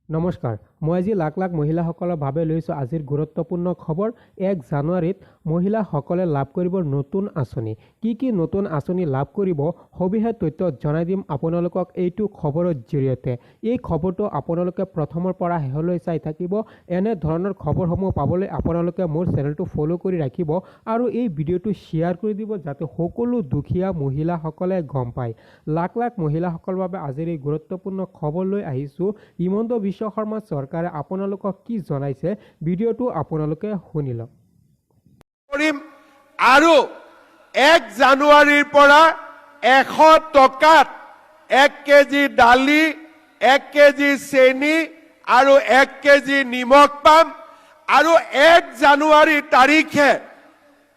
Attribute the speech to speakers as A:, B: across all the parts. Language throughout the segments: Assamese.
A: নমস্কাৰ, মই আজি লাখ লাখ মহিলাসকলৰ বাবে লৈছোঁ আজিৰ গুৰুত্বপূৰ্ণ খবৰ। 1 জানুৱাৰীত মহিলাসকলে লাভ কৰিব নতুন আঁচনি। কি নতুন আঁচনি লাভ কৰিব সবিশেষ তথ্য জনাই দিম আপোনালোকক এইটো খবৰৰ জৰিয়তে। এই খবৰটো আপোনালোকে প্ৰথমৰ পৰা শেষলৈ চাই থাকিব। এনে ধৰণৰ খবৰসমূহ পাবলৈ আপোনালোকে মোৰ চেনেলটো ফ'ল' কৰি ৰাখিব আৰু এই ভিডিঅ'টো শ্বেয়াৰ কৰি দিব যাতে সকলো দুখীয়া মহিলাসকলে গম পায়। লাখ লাখ মহিলাসকলৰ বাবে আজিৰ এই গুৰুত্বপূৰ্ণ খবৰ লৈ আহিছোঁ। হিমন্ত বিশ্ব শৰ্মা চৰকাৰে আপোনালোকক কি জনাইছে ভিডিঅ'টো আপোনালোকে শুনি লওক।
B: আৰু 1 জানুৱাৰীৰ পৰা 100 টকাত 1 কেজি দালি, 1 কেজি চেনি আৰু 1 কেজি নিমখ পাম। আৰু 1 জানুৱাৰী তাৰিখে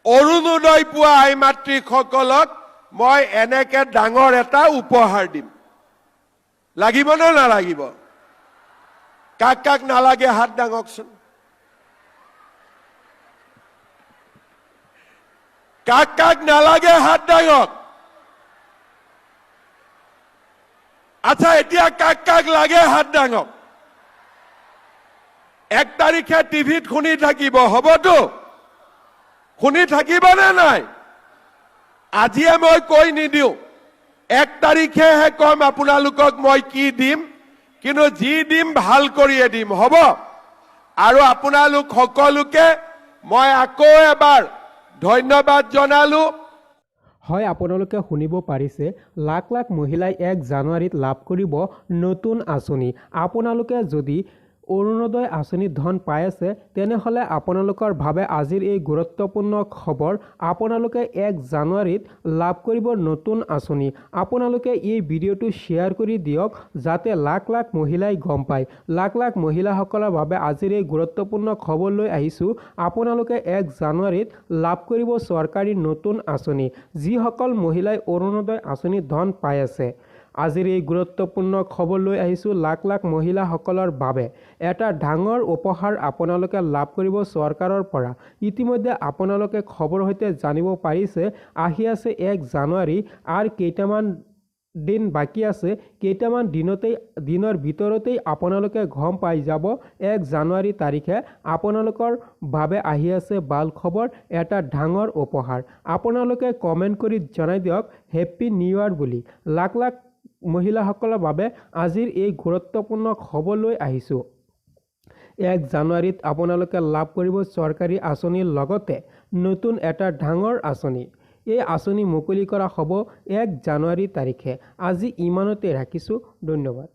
B: অৰুণোদয় পোৱা আই মাতৃসকলক মই এনেকে ডাঙৰ এটা উপহাৰ দিম। লাগিব নে নালাগিব? কাক কাক নালাগে হাত দাঙকচোন। কাক কাক নালাগে হাত দাঙক। আচ্ছা, এতিয়া কাক কাক লাগে হাত দাঙক। 1 তাৰিখে টিভিত শুনি থাকিব, হ'বতো? শুনি থাকিবনে নাই? আজিয়ে মই কৈ নিদিওঁ, 1 তাৰিখেহে কম আপোনালোকক মই কি দিম, কিন্তু যি দিম ভাল কৰিয়ে দিম, হ'ব? আৰু আপোনালোক সকলোকে মই আকৌ এবাৰ ধন্যবাদ জনালো।
A: হয়, আপোনালোকে শুনিব পাৰিছে, লাখ লাখ মহিলাই 1 জানুৱাৰীত লাভ কৰিব নতুন আঁচনি। আপোনালোকে যদি অৰুণোদয় আঁচনিৰ ধন পাই আছে তেনেহ'লে আপোনালোকৰ বাবে আজিৰ এই গুৰুত্বপূৰ্ণ খবৰ। আপোনালোকে 1 জানুৱাৰীত লাভ কৰিব নতুন আঁচনি। আপোনালোকে এই ভিডিঅ'টো শ্বেয়াৰ কৰি দিয়ক যাতে লাখ লাখ মহিলাই গম পায়। লাখ লাখ মহিলাসকলৰ বাবে আজিৰ এই গুৰুত্বপূৰ্ণ খবৰ লৈ আহিছোঁ। আপোনালোকে 1 জানুৱাৰীত লাভ কৰিব চৰকাৰী নতুন আঁচনি। যিসকল মহিলাই অৰুণোদয় আঁচনিৰ ধন পাই আছে, আজিৰ এই গুৰুত্বপূৰ্ণ খবৰ লৈ আহিছোঁ লাখ লাখ মহিলাসকলৰ বাবে। এটা ডাঙৰ উপহাৰ আপোনালোকে লাভ কৰিব চৰকাৰৰ পৰা। ইতিমধ্যে আপোনালোকে খবৰৰ সৈতে জানিব পাৰিছে, আহি আছে 1 জানুৱাৰী আৰু কেইটামান দিন বাকী আছে। কেইটামান দিনৰ ভিতৰতেই আপোনালোকে গম পাই যাব 1 জানুৱাৰী তাৰিখে আপোনালোকৰ বাবে আহি আছে ভাল খবৰ, এটা ডাঙৰ উপহাৰ। আপোনালোকে কমেণ্ট কৰি জনাই দিয়ক হেপ্পী নিউ ইয়াৰ বুলি। লাখ লাখ মহিলাসকলৰ বাবে আজিৰ এই গুৰুত্বপূৰ্ণ খবৰ লৈ আহিছোঁ। 1 জানুৱাৰীত আপোনালোকে লাভ কৰিব চৰকাৰী আঁচনিৰ লগতে নতুন এটা ডাঙৰ আঁচনি। এই আঁচনি মুকলি কৰা হ'ব 1 জানুৱাৰী তাৰিখে। আজি ইমানতে ৰাখিছোঁ, ধন্যবাদ।